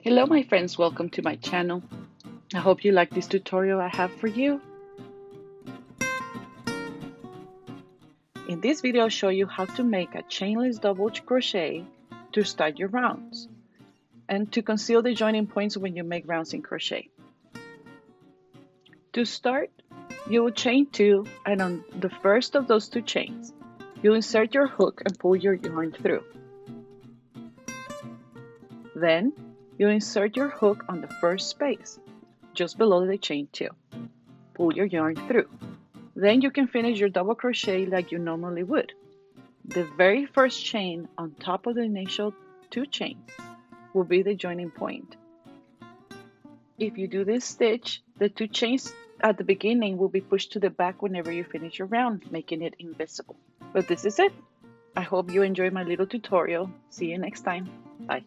Hello my friends, welcome to my channel. I hope you like this tutorial I have for you. In this video I'll show you how to make a chainless double crochet to start your rounds and to conceal the joining points when you make rounds in crochet. To start, you will chain 2 and on the first of those 2 chains, you'll insert your hook and pull your yarn through. Then you'll insert your hook on the first space, just below the chain 2. Pull your yarn through. Then you can finish your double crochet like you normally would. The very first chain on top of the initial 2 chains will be the joining point. If you do this stitch, the 2 chains at the beginning will be pushed to the back whenever you finish your round, making it invisible. But this is it. I hope you enjoyed my little tutorial. See you next time. Bye.